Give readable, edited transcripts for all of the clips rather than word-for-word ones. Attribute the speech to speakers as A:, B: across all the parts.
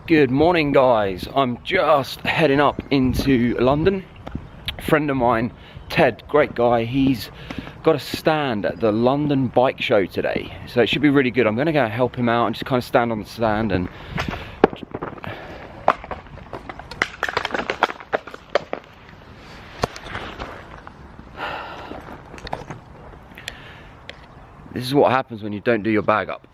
A: Good morning, guys. I'm just heading up into London. A friend of mine, Ted, great guy, he's got a stand at the London bike show today, so it should be really good. I'm going to go help him out and just kind of stand on the stand and this is what happens when you don't do your bag up.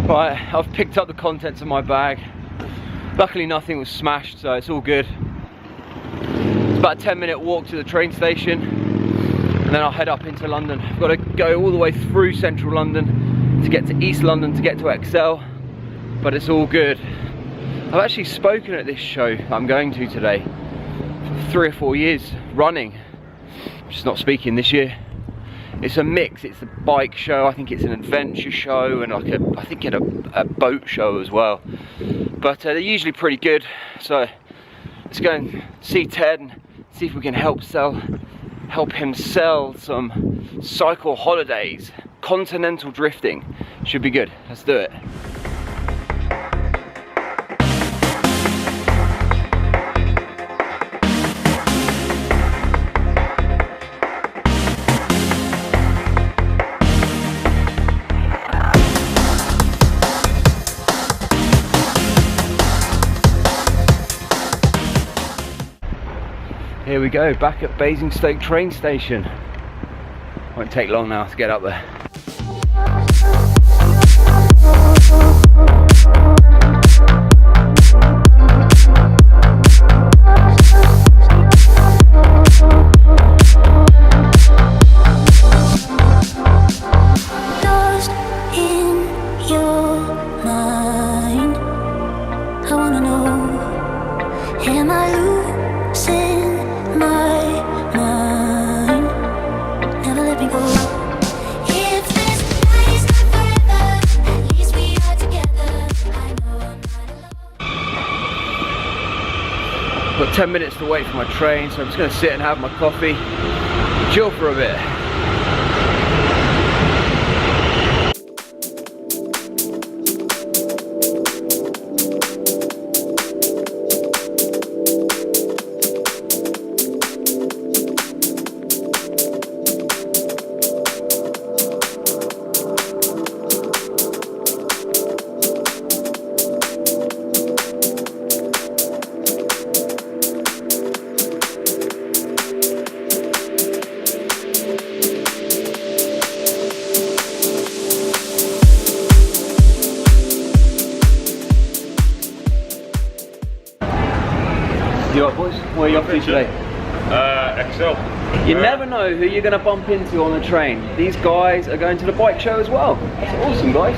A: Right, I've picked up the contents of my bag. Luckily nothing was smashed, so it's all good. It's about a 10-minute walk to the train station, and then I'll head up into London. I've got to go all the way through central London to get to East London to get to Excel, but it's all good. I've actually spoken at this show that I'm going to today for 3 or 4 years running. I'm just not speaking this year. It's a mix. It's a bike show, I think it's an adventure show, and like I think a boat show as well. But they're usually pretty good, so let's go and see Ted and see if we can help him sell some cycle holidays. Continental drifting. Should be good. Let's do it. Here we go, back at Basingstoke train station. Won't take long now to get up there.
B: Lost in your mind, I wanna know, am I losing my mind? Never let me go. If this night is not forever, at least we are together. I know I'm not alone.
A: Got 10 minutes to wait for my train, so I'm just going to sit and have my coffee, chill for a bit. You alright, boys? Where are you off to today?
C: Excel.
A: You never know who you're going to bump into on the train. These guys are going to the bike show as well. That's awesome, guys.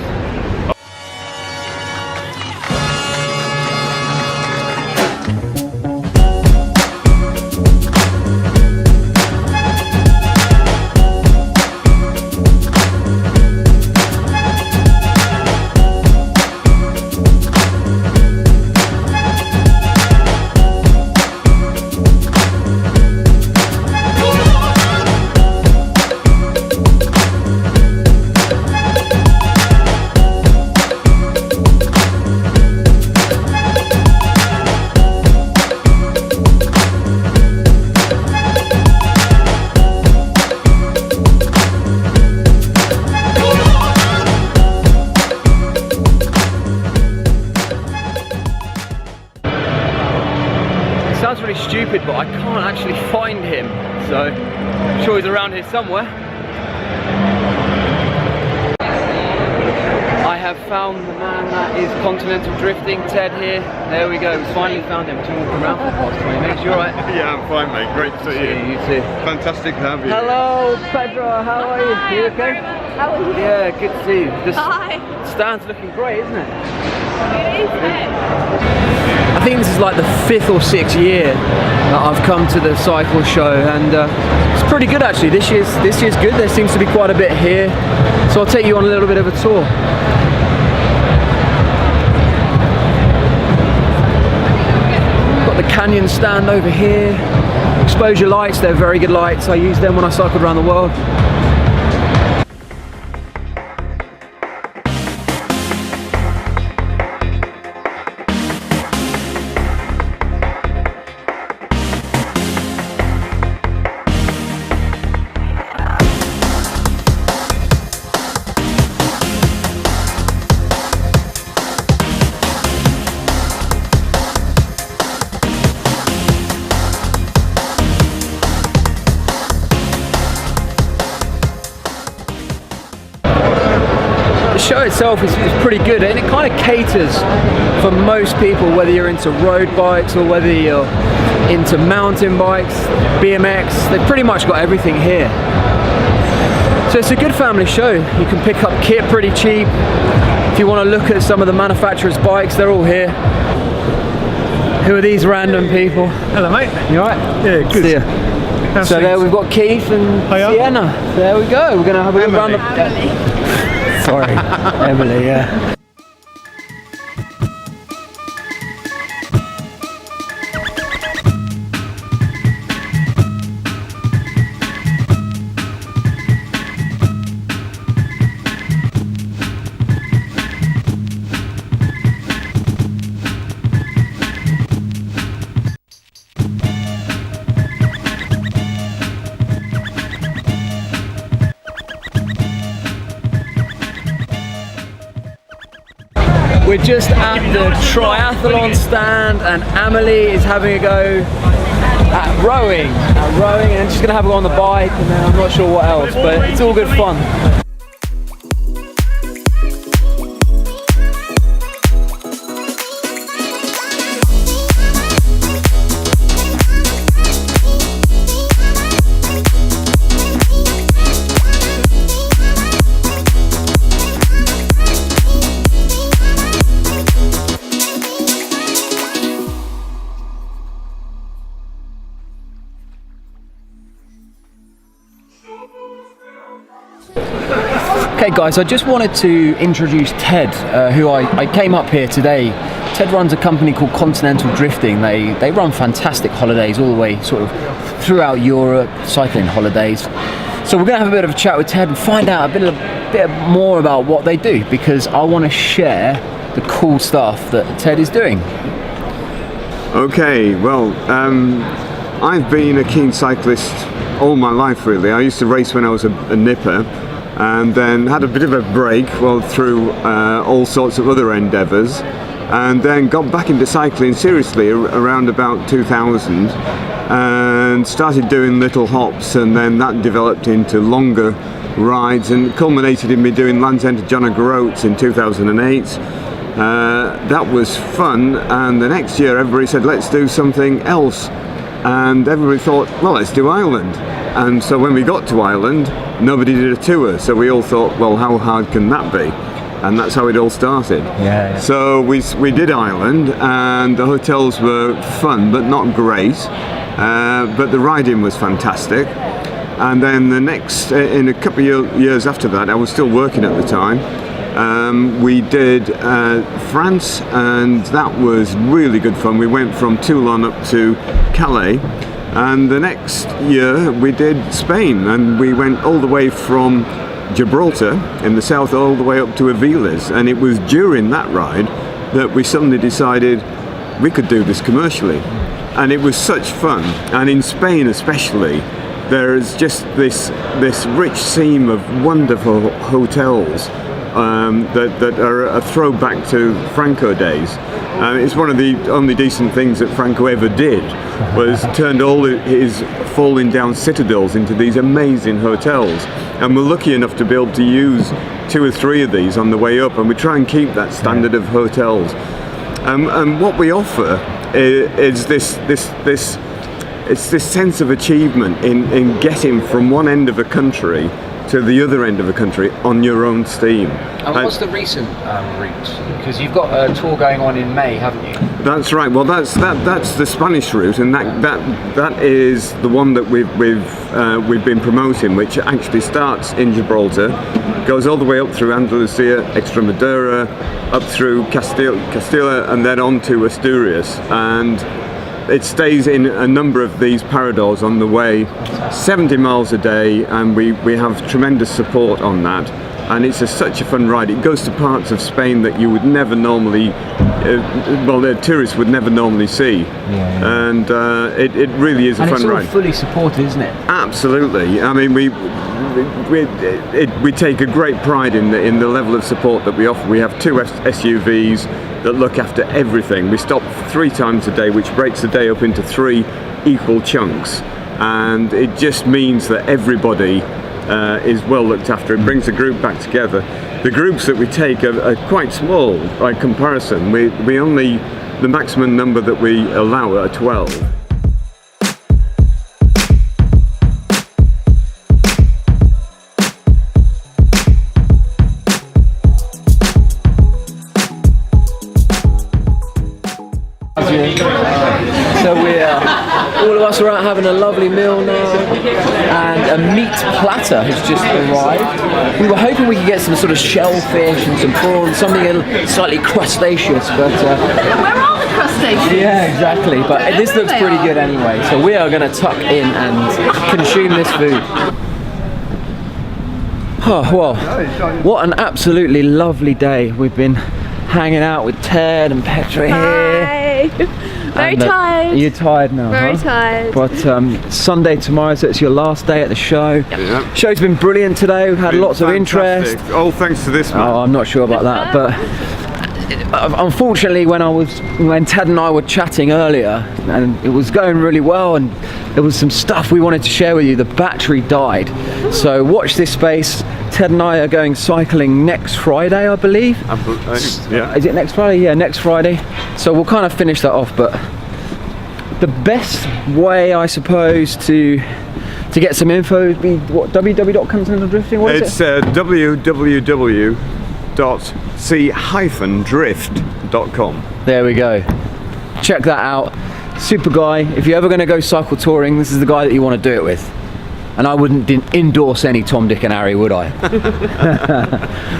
A: Sounds really stupid, but I can't actually find him, so I'm sure he's around here somewhere. I have found the man that is continental drifting, Ted here. There we go, we finally found him. Been walking around for the past 20 minutes. You alright?
C: Yeah, I'm fine, mate. Great to see you.
A: You too.
C: Fantastic to have you.
A: Hello, Pedro. How are you? You okay?
D: How are you?
A: Yeah, good to see you. This
D: Hi.
A: stand's looking great, isn't it?
D: It is, isn't it?
A: I think this is like the 5th or 6th year that I've come to the cycle show, and it's pretty good actually. This year's good. There seems to be quite a bit here, so I'll take you on a little bit of a tour. Got the Canyon stand over here. Exposure lights, they're very good lights. I use them when I cycled around the world. show itself is pretty good, and it kind of caters for most people, whether you're into road bikes or whether you're into mountain bikes, BMX. They've pretty much got everything here. So it's a good family show. You can pick up kit pretty cheap. If you want to look at some of the manufacturers' bikes, they're all here. Who are these random people?
E: Hello, mate.
A: You alright?
E: Yeah, good.
A: See ya.
E: How's
A: So there
E: things?
A: we've got Keith and
E: Hiya.
A: Sienna. There we go. We're going to have a look around the...
D: Emily.
A: Sorry, Emily, yeah. We're just at the triathlon stand, and Amelie is having a go at rowing, and she's going to have a go on the bike, and then I'm not sure what else, but it's all good fun. Okay guys, I just wanted to introduce Ted, who I came up here today. Ted runs a company called Continental Drifting. They run fantastic holidays all the way sort of throughout Europe, cycling holidays. So we're going to have a bit of a chat with Ted and find out a bit more about what they do, because I want to share the cool stuff that Ted is doing.
C: Okay, well, I've been a keen cyclist all my life really. I used to race when I was a nipper, and then had a bit of a break through all sorts of other endeavours, and then got back into cycling seriously around about 2000, and started doing little hops, and then that developed into longer rides and culminated in me doing Land's End to John O'Groats in 2008. That was fun, and the next year everybody said let's do something else, and everybody thought, well, let's do Ireland. And so when we got to Ireland, nobody did a tour, so we all thought, well, how hard can that be? And that's how it all started.
A: Yeah.
C: So we did Ireland, and the hotels were fun but not great, but the riding was fantastic. And then the next, in a couple of years after that, I was still working at the time, we did France, and that was really good fun. We went from Toulon up to Calais, and the next year we did Spain, and we went all the way from Gibraltar in the south all the way up to Aviles, and it was during that ride that we suddenly decided we could do this commercially, and it was such fun. And in Spain especially, there is just this rich seam of wonderful hotels that are a throwback to Franco days. It's one of the only decent things that Franco ever did, was turned all his falling down citadels into these amazing hotels, and we're lucky enough to be able to use 2 or 3 of these on the way up, and we try and keep that standard of hotels. And what we offer is this sense of achievement in getting from one end of a country to the other end of the country on your own steam.
A: And what's the recent route? Because you've got a tour going on in May, haven't you?
C: That's right. Well, that's the Spanish route, and that is the one that we've been promoting, which actually starts in Gibraltar, goes all the way up through Andalusia, Extremadura, up through Castilla, and then on to Asturias, and it stays in a number of these paradors on the way, 70 miles a day, and we have tremendous support on that. And it's such a fun ride. It goes to parts of Spain that you would never normally, the tourists would never normally see. Yeah. And it really is a fun ride.
A: And it's all fully supported, isn't it?
C: Absolutely. I mean, we take a great pride in the level of support that we offer. We have 2 SUVs that look after everything. We stop 3 times a day, which breaks the day up into 3 equal chunks. And it just means that everybody is well looked after. It brings the group back together. The groups that we take are quite small by comparison. We only, the maximum number that we allow are 12.
A: So all of us are out having a lovely meal now, and a meat platter has just arrived. We were hoping we could get some sort of shellfish and some prawns, something slightly crustaceous, but
D: Where are the crustaceans?
A: yeah, exactly. But this looks pretty good anyway. So we are going to tuck in and consume this food. Oh well, what an absolutely lovely day. We've been hanging out with Ted and Petra here.
D: Hi. Very
A: And,
D: tired.
A: You're tired now,
D: Very
A: huh?
D: tired.
A: But Sunday tomorrow, so it's your last day at the show.
C: Yeah.
A: Show's been brilliant today. We've had lots of
C: Fantastic.
A: interest.
C: All thanks to this man.
A: Oh, I'm not sure about that, but unfortunately, when Ted and I were chatting earlier, and it was going really well, and there was some stuff we wanted to share with you, the battery died. So watch this space. Ted and I are going cycling next Friday, I believe.
C: Yeah.
A: Is it next Friday? Yeah, next Friday. So we'll kind of finish that off, but the best way, I suppose, to get some info would be what, www.continentaldrifting? What is
C: It's
A: it?
C: www.c-drift.com.
A: There we go. Check that out. Super guy. If you're ever going to go cycle touring, this is the guy that you want to do it with. And I wouldn't endorse any Tom, Dick and Harry, would I?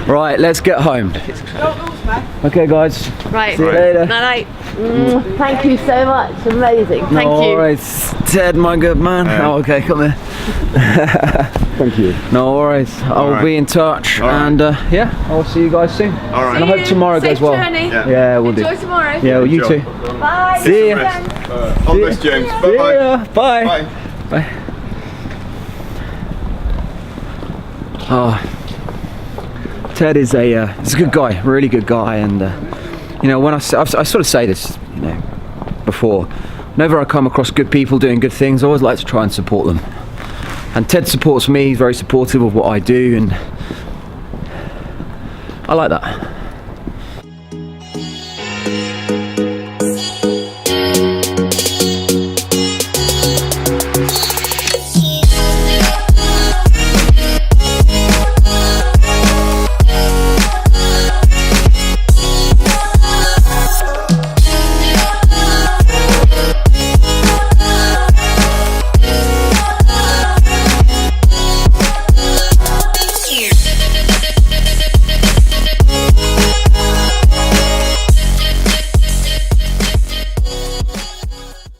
A: Right, let's get home. Okay guys,
D: Right.
A: see you later.
D: Night. Thank you so much. Amazing. Thank you.
A: Alright, Ted, my good man. Oh, okay, come here.
C: Thank you.
A: No worries. I'll
C: right.
A: be in touch,
C: All right.
A: and yeah, I'll see you guys soon.
C: All right.
A: And I hope tomorrow
D: Safe
A: goes well.
D: journey.
A: Yeah, we'll
D: Enjoy
A: do.
D: tomorrow.
A: Yeah, well, you
C: Good
A: too.
C: job.
D: Bye.
A: See ya.
C: All the best, James.
A: See
C: Bye-bye.
A: ya. Bye.
C: Bye.
A: Bye. Oh, Ted is he's a good guy, really good guy, and you know, when I sort of say this, you know, before, whenever I come across good people doing good things, I always like to try and support them. And Ted supports me; he's very supportive of what I do, and I like that.